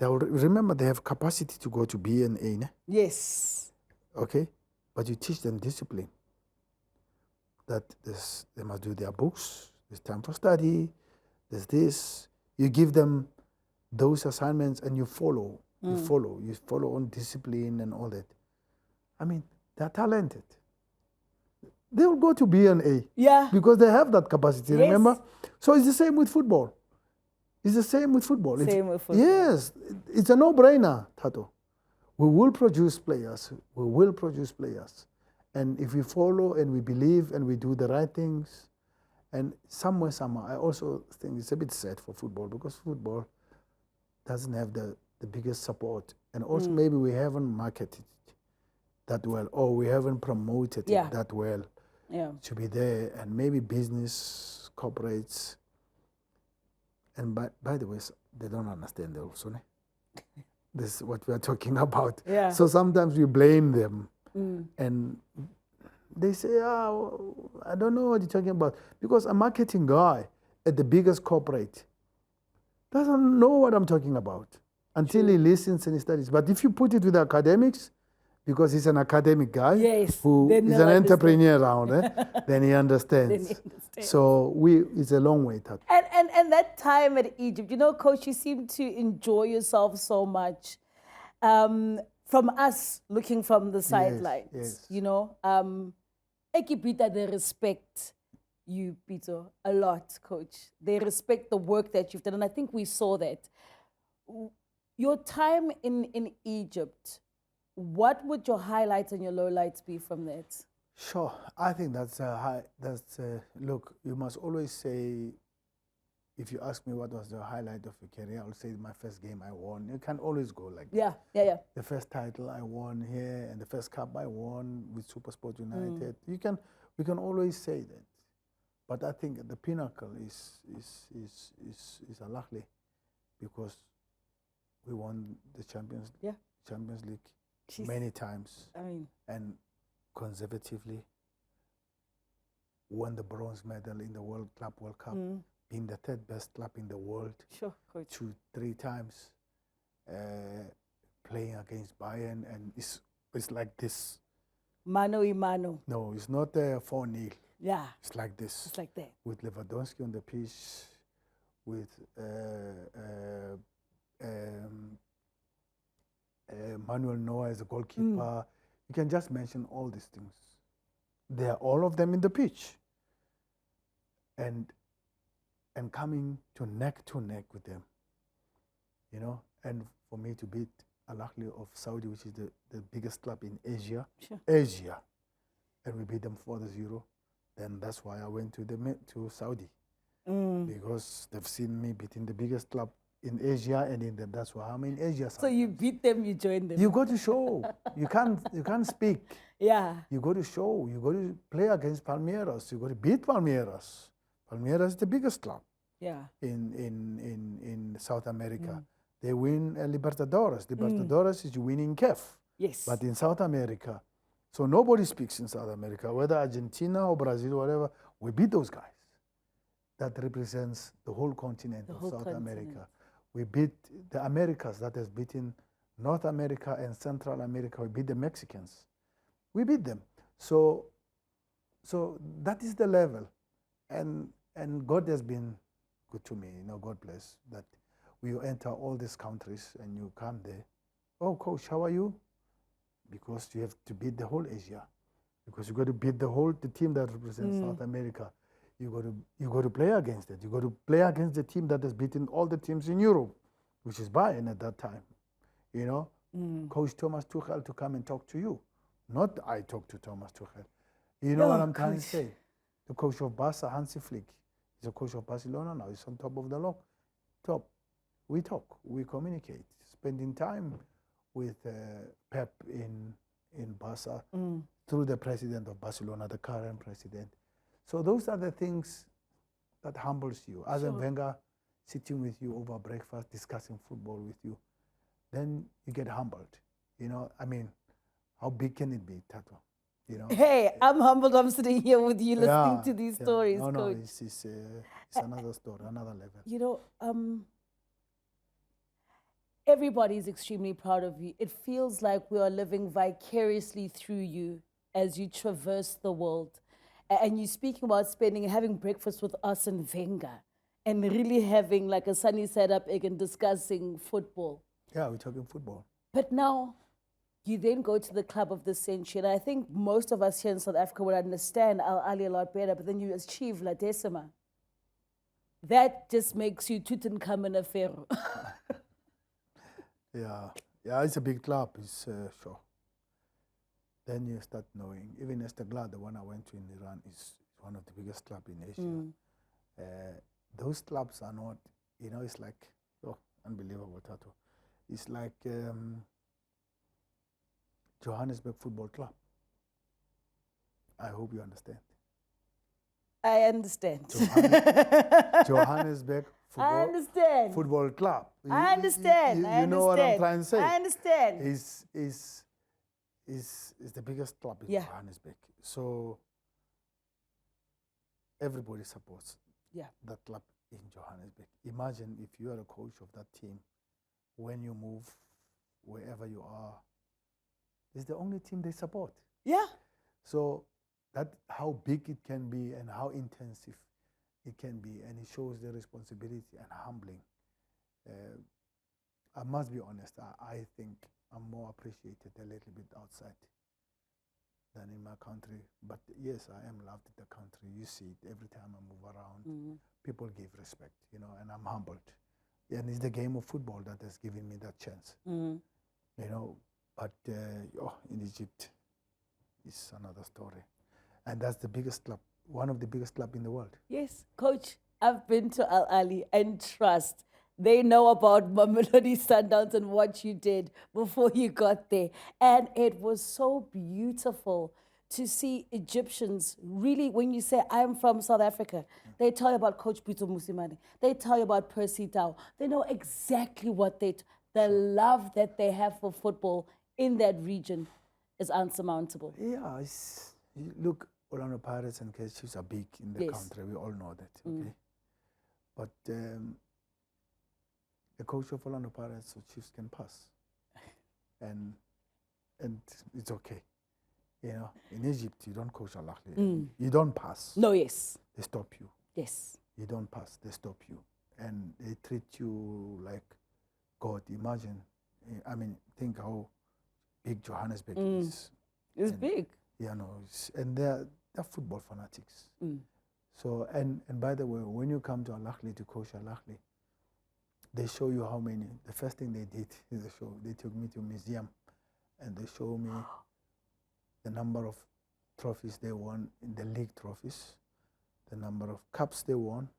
Remember, they have capacity to go to B and A, ne? Yes. Okay? But you teach them discipline. That they must do their books, there's time for study, there's this. You give them those assignments and you follow. You follow on discipline and all that. I mean, they're talented. They will go to B and A. Yeah. Because they have that capacity, yes. Remember? So it's the same with football. It's the same with football. With football. Yes. It's a no-brainer, Thato. We will produce players. We will produce players. And if we follow and we believe and we do the right things, and somewhere, I also think it's a bit sad for football because football doesn't have the biggest support. And also maybe we haven't marketed it that well, or we haven't promoted it that well to be there. And maybe business, corporates, and by the way, they don't understand also. This is what we are talking about. Yeah. So sometimes we blame them. And they say, I don't know what you're talking about. Because a marketing guy at the biggest corporate doesn't know what I'm talking about until he listens and he studies. But if you put it with academics, because he's an academic guy who is an entrepreneur around, then he understands. So it's a long way. And that time at Egypt, Coach, you seem to enjoy yourself so much. From us looking from the sidelines, Ekipita, they respect you, Pitso, a lot, Coach. They respect the work that you've done, and I think we saw that. Your time in Egypt, what would your highlights and your lowlights be from that? Sure, I think that's a high. Look, you must always say. If you ask me what was the highlight of your career, I'll say my first game I won. You can always go like Yeah, yeah, yeah. the first title I won here and the first cup I won with SuperSport United. We can always say that, but I think the pinnacle is Al-Ahly, because we won the Champions League many times. I mean, and consecutively won the bronze medal in the World Cup, being the third best club in the world. Sure, coach. 3 times, playing against Bayern, and it's like this. Mano y mano. No, it's not 4-0. Yeah. It's like this. It's like that. With Lewandowski on the pitch, with Manuel Neuer as a goalkeeper. You can just mention all these things. They are all of them in the pitch. And coming to neck with them, you know, and for me to beat Al-Ahly of Saudi, which is the biggest club in Asia, and we beat them 4-0, then that's why I went to Saudi, because they've seen me beating the biggest club in Asia, and in them, that's why I'm in Asia. So you beat them, you joined them. You got to show. You can't speak. Yeah. You got to show. You got to play against Palmeiras. You got to beat Palmeiras. Palmeiras is the biggest club. Yeah. In South America. They win Libertadores. Libertadores is winning CAF. Yes. But in South America, so nobody speaks in South America, whether Argentina or Brazil or whatever, we beat those guys. That represents the whole continent of South America. We beat the Americas, that has beaten North America and Central America. We beat the Mexicans. We beat them. So that is the level. And God has been good to me, you know, God bless, that we enter all these countries and you come there. Oh, coach, how are you? Because you have to beat the whole Asia. Because you got to beat the team that represents South America. You got to play against it. You got to play against the team that has beaten all the teams in Europe, which is Bayern at that time. You know, Coach Thomas Tuchel to come and talk to you, not I talk to Thomas Tuchel. You know what I'm trying to say? The coach of Barca, Hansi Flick, he's a coach of Barcelona now. He's on top of the log. Top. We talk. We communicate. Spending time with Pep in Barca through the president of Barcelona, the current president. So those are the things that humbles you. Arsene Wenger sitting with you over breakfast, discussing football with you, then you get humbled. You know, I mean, how big can it be, Thato? You know? Hey, I'm humbled. I'm sitting here with you listening to these stories, no, Coach. It's another story, another level. You know, everybody is extremely proud of you. It feels like we are living vicariously through you as you traverse the world. And you're speaking about having breakfast with us and Wenger, and really having like a sunny setup and discussing football. Yeah, we're talking football. But now, you then go to the club of the century, and I think most of us here in South Africa would understand Al-Ahly a lot better, but then you achieve La Decima. That just makes you Tutankhamun Pharaoh. Yeah, it's a big club, it's sure. Then you start knowing, even Esteghlal, the one I went to in Iran, is one of the biggest clubs in Asia. Those clubs are not, you know, it's like, unbelievable, Thato. It's like Johannesburg Football Club. I hope you understand. I understand. Johannesburg Football Club. I understand. You know what I'm trying to say? I understand. Is the biggest club in Johannesburg. So everybody supports that club in Johannesburg. Imagine if you are a coach of that team, when you move wherever you are, it's the only team they support. Yeah. So that how big it can be and how intensive it can be, and it shows the responsibility and humbling. I must be honest, I think I'm more appreciated a little bit outside than in my country. But yes, I am loved in the country. You see it every time I move around. People give respect, you know, and I'm humbled. And it's the game of football that has given me that chance. You know, but in Egypt, it's another story. And that's the biggest club, one of the biggest clubs in the world. Yes, Coach, I've been to Al Ali, and trust, they know about Mamelodi Sundowns and what you did before you got there. And it was so beautiful to see Egyptians really, when you say, I'm from South Africa, they tell you about Coach Pitso Mosimane. They tell you about Percy Tau. They know exactly what the love that they have for football in that region is unsurmountable. Yeah, look, Orlando Pirates and Kaizer Chiefs are big in the country. We all know that, okay? But the coach of Orlando Pirates or Chiefs can pass. And it's okay. You know, in Egypt, you don't coach Al Ahly. You don't pass. No, yes. They stop you. Yes. You don't pass, they stop you. And they treat you like God. Imagine, I mean, think how big Johannesburg is. It's big. Yeah, no, and they're football fanatics. So, and by the way, when you come to Al Ahly to coach Al Ahly, they show you how many. The first thing they did is they took me to a museum, and they show me the number of trophies they won in the league trophies, the number of cups they won.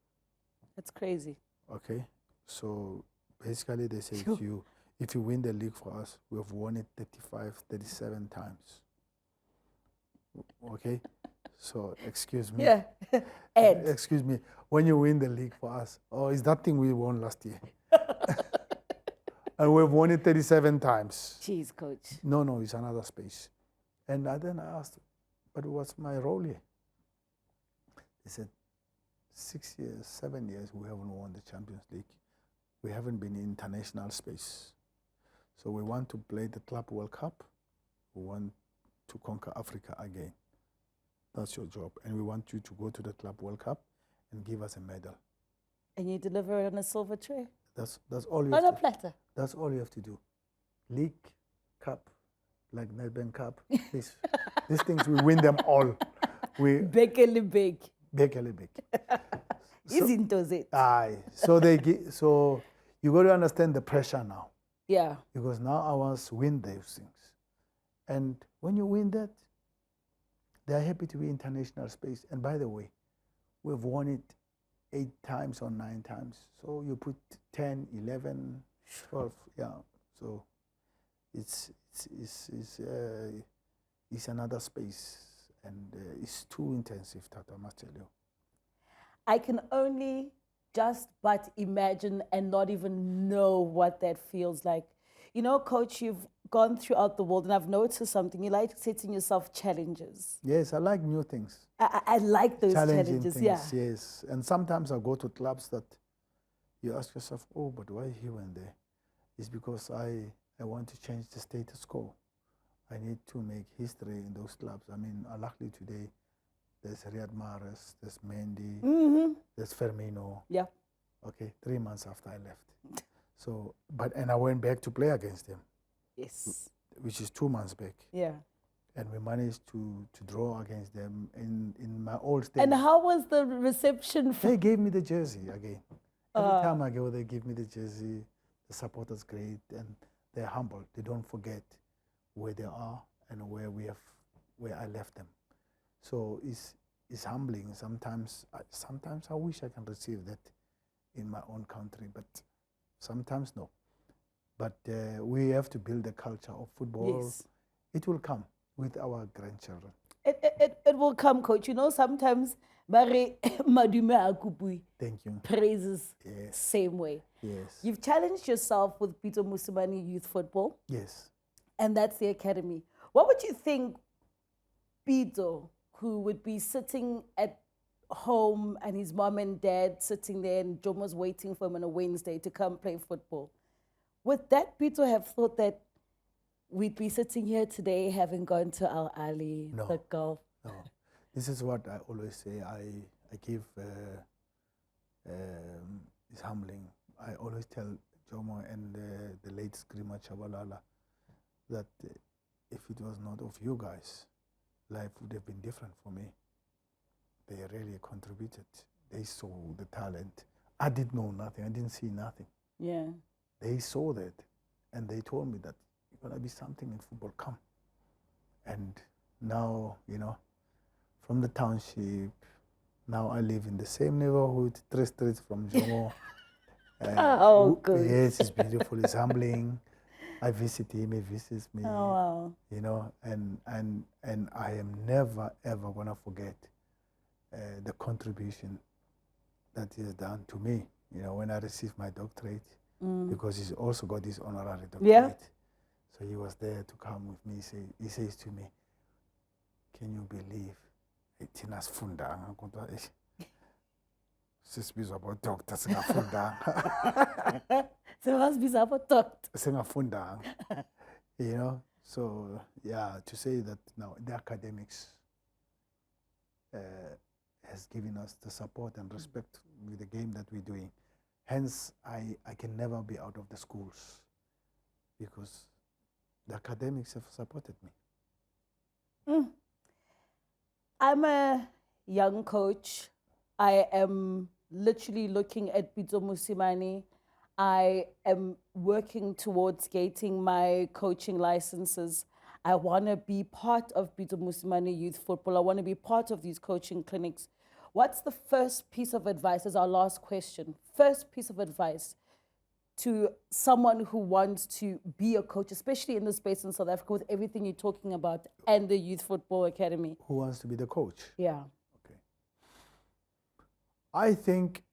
That's crazy. Okay, so basically they say if you win the league for us, we have won it 35, 37 times. Okay, so excuse me. Yeah, Ed. Excuse me. When you win the league for us, it's that thing we won last year. And we've won it 37 times. Jeez, Coach. No, it's another space. And then I asked, but what's my role here? They said, 6 years, 7 years, we haven't won the Champions League. We haven't been in international space. So we want to play the Club World Cup. We want to conquer Africa again. That's your job. And we want you to go to the Club World Cup and give us a medal. And you deliver it on a silver tray? That's all you on have a platter? That's all you have to do. League, Cup, like Melbourne Cup. These things, we win them all. Bekele big. Bekele big. Izinto zethu. Aye. So you got to understand the pressure now. Yeah. Because now I want to win those things. And when you win that, they're happy to be international space. And by the way, we've won it 8 times or 9 times. So you put 10, 11, 12, yeah. So it's another space, and it's too intensive, Thato, I must tell you. I can only just but imagine and not even know what that feels like. You know, Coach, you've gone throughout the world, and I've noticed something. You like setting yourself challenges. Yes, I like new things. I like those challenges, things, yeah. Yes, and sometimes I go to clubs that you ask yourself, oh, but why here and there? It's because I want to change the status quo. I need to make history in those clubs. I mean, Al Ahly today, there's Riyad Mahrez, there's Mendy, there's Firmino. Yeah. Okay, 3 months after I left. So, and I went back to play against them. Yes. Which is 2 months back. Yeah. And we managed to draw against them in my old stadium. And how was the reception? They gave me the jersey again. Every time I go, they give me the jersey. The supporters great, and they're humble. They don't forget where they are and where I left them. So it's humbling. Sometimes I wish I can receive that in my own country, but sometimes no. But we have to build a culture of football. Yes. It will come with our grandchildren. It will come, Coach. You know, sometimes Thank you. Praises Yes. same way. Yes. You've challenged yourself with Pitso Mosimane Youth Football. Yes. And that's the academy. What would you think Pitso, who would be sitting at home and his mom and dad sitting there and Jomo's waiting for him on a Wednesday to come play football, would that Pitso have thought that we'd be sitting here today having gone to Al Ali, No. the Gulf? No. This is what I always say. I give, it's humbling. I always tell Jomo and the late Screamer Chabalala that if it was not of you guys, life would have been different for me. They really contributed. They saw the talent. I did know nothing. I didn't see nothing. Yeah. They saw that, and they told me that you're going to be something in football, come. And now, you know, from the township. Now I live in the same neighborhood, 3 streets from Jomo. Good. Yes, it's beautiful. It's humbling. I visit him. He visits me. Oh, wow. You know, and I am never ever gonna forget the contribution that he has done to me. You know, when I received my doctorate, because he's also got his honorary doctorate. Yeah. So he was there to come with me. He says to me, "Can you believe? Tina sifundanga kodwa sisibizwa abodokta singafundanga." Sibizwa abodokta. Singafundanga. You know, so yeah, to say that now the academics has given us the support and respect with the game that we're doing. Hence, I can never be out of the schools because the academics have supported me. I'm a young coach. I am literally looking at Pitso Mosimane. I am working towards getting my coaching licenses. I want to be part of Pitso Mosimane Youth Football. I want to be part of these coaching clinics. What's the first piece of advice, as our last question, first piece of advice to someone who wants to be a coach, especially in the space in South Africa with everything you're talking about and the Youth Football Academy? Who wants to be the coach? Yeah. Okay. I think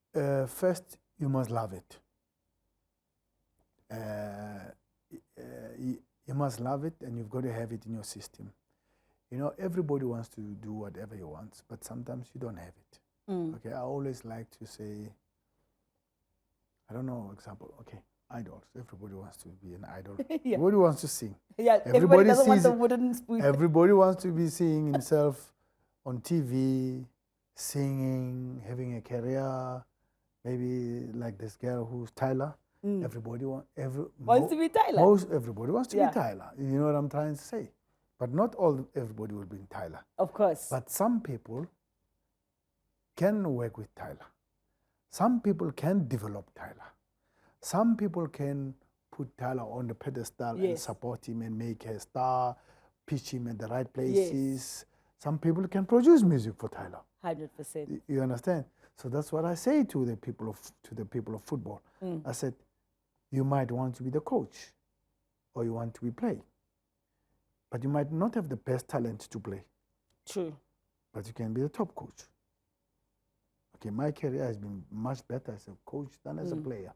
first you must love it. You must love it, and you've got to have it in your system. You know, everybody wants to do whatever he wants, but sometimes you don't have it. Okay, I always like to say, I don't know, example, okay, idols. Everybody wants to be an idol. Yeah. Everybody wants to sing. Yeah, everybody doesn't want the wooden spoon. Everybody wants to be seeing himself on TV, singing, having a career, maybe like this girl who's Tyler. Everybody wants to be Tyler. Everybody wants to be Tyler. You know what I'm trying to say? But not everybody will be in Tyler. Of course. But some people can work with Tyler. Some people can develop Tyler. Some people can put Tyler on the pedestal and support him and make a star, pitch him at the right places. Yes. Some people can produce music for Tyler. 100%. You understand? So that's what I say to the people of football. I said, you might want to be the coach, or you want to be play, but you might not have the best talent to play. True. But you can be the top coach. Okay, my career has been much better as a coach than as a player,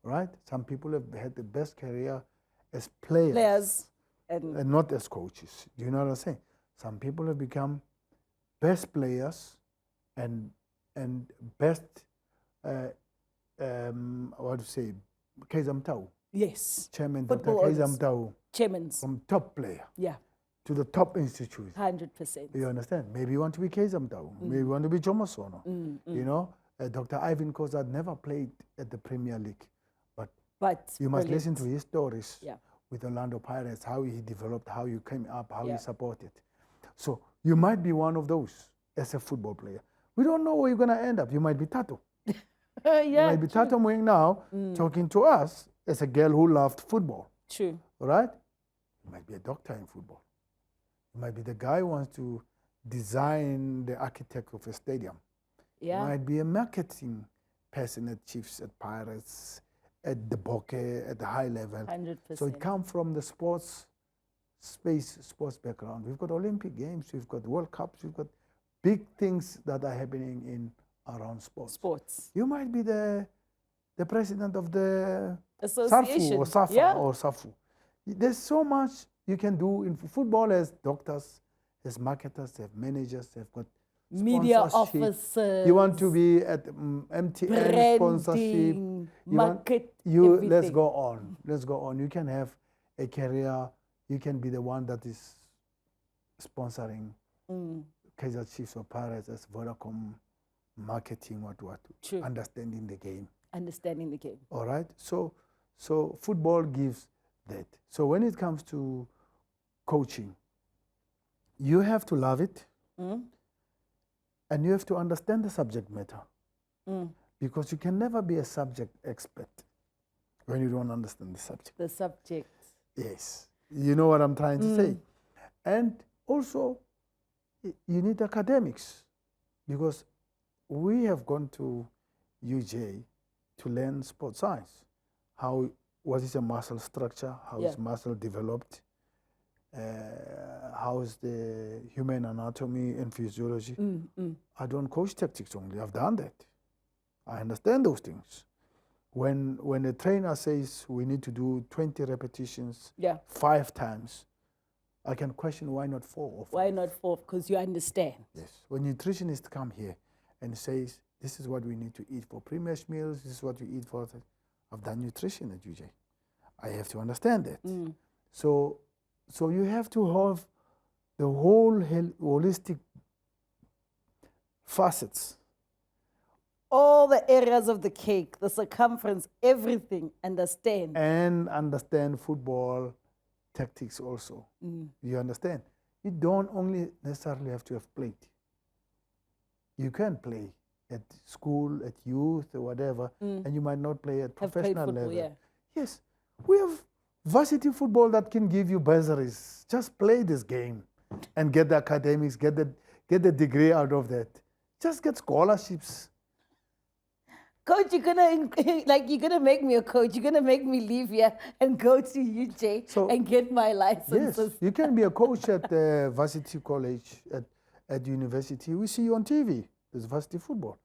right? Some people have had the best career as players and not as coaches. Do you know what I'm saying? Some people have become best players and best, what to say, Kazamtau. Yes. Chairman Dr. Kazamtau. Chairmans. From top player. Yeah. To the top institute. 100%. You understand? Maybe you want to be Kazamtau. Maybe you want to be Jomasono. You know, Dr. Ivan Kozad never played at the Premier League. But you must listen to his stories with Orlando Pirates, how he developed, how you came up, how you supported. So you might be one of those as a football player. We don't know where you're going to end up. You might be Thato. You might be Thato Moeng now talking to us as a girl who loved football. True. Right? You might be a doctor in football. You might be the guy who wants to design the architect of a stadium. Yeah. You might be a marketing person at Chiefs, at Pirates, at the Bokeh, at the high level. 100%. So it comes from the sports space, sports background. We've got Olympic Games, we've got World Cups, we've got big things that are happening in around sports. You might be the president of the association or SAFA or SAFU. There's so much you can do in football as doctors, as marketers, as managers, they've got media officers. You want to be at MTN branding, sponsorship. Everything. Let's go on. Let's go on. You can have a career. You can be the one that is sponsoring Kaizer Chiefs or Pirates as Vodacom, marketing, what. True. Understanding the game. Understanding the game. All right. So football gives that. So when it comes to coaching, you have to love it. And you have to understand the subject matter. Because you can never be a subject expert when you don't understand the subject. The subject. Yes. You know what I'm trying to say. And also, You need academics, because we have gone to UJ to learn sports science. What is a muscle structure? How is muscle developed? How is the human anatomy and physiology? I don't coach tactics only. I've done that. I understand those things. When a trainer says we need to do 20 repetitions 5 times, I can question why not 4 or 5. Why not 4? Because you understand. Yes. When nutritionists come here and says, this is what we need to eat for premiership meals, this is what we eat for... I've done nutrition at UJ. I have to understand that. So you have to have the whole holistic facets. All the areas of the cake, the circumference, everything, understand. And understand football tactics also. You understand? You don't only necessarily have to have played. You can play at school, at youth, or whatever, and you might not play at professional football, level. Yes, we have varsity football that can give you bursaries. Just play this game and get the academics, get the degree out of that. Just get scholarships. Coach, you're gonna make me a coach. You're gonna make me leave here and go to UJ and get my license. Yes, you can be a coach at the varsity college, at university. We see you on TV. There's varsity football.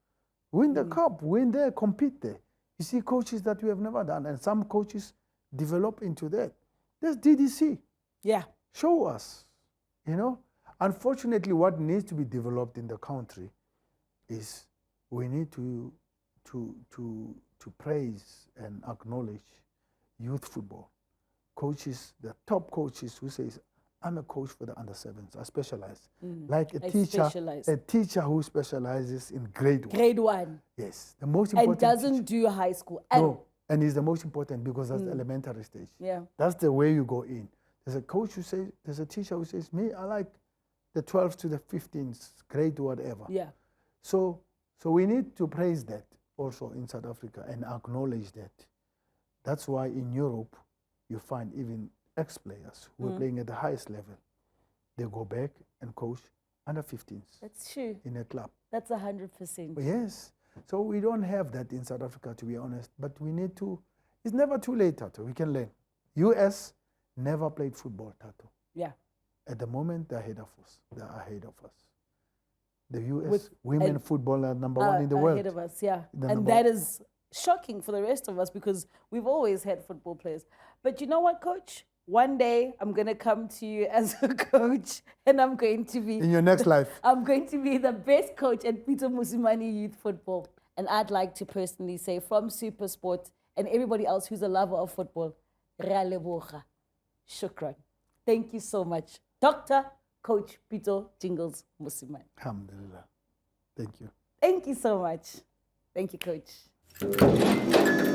Win the cup, win there, compete there. You see coaches that we have never done, and some coaches develop into that. There's DDC. Yeah. Show us, you know. Unfortunately, what needs to be developed in the country is we need to praise and acknowledge youth football. Coaches, the top coaches who says, I'm a coach for the under-7s. I specialize. Like a teacher who specializes in grade 1. Grade 1. Yes. The most important. And doesn't do high school. No. And it's the most important because that's the elementary stage. Yeah. That's the way you go in. There's a coach who says, there's a teacher who says, me, I like the 12s to the 15s, grade whatever. Yeah. So we need to praise that also in South Africa and acknowledge that. That's why in Europe, you find even ex-players who are playing at the highest level. They go back and coach under 15s. That's true. In a club. That's 100%. Yes. So we don't have that in South Africa, to be honest. But we need to, it's never too late, Thato. We can learn. US never played football, Thato. Yeah. At the moment, they're ahead of us. They're ahead of us. The US women football are number 1 in the world. Ahead of us, yeah. And that is shocking for the rest of us because we've always had football players. But you know what, Coach? One day I'm going to come to you as a coach and I'm going to be... In your next life. I'm going to be the best coach at Pitso Mosimane Youth Football. And I'd like to personally say from SuperSport and everybody else who's a lover of football, Ra leboga. Shukran. Thank you so much. Dr. Coach Pitso Jingles Mosimane. Alhamdulillah. Thank you. Thank you so much. Thank you, Coach.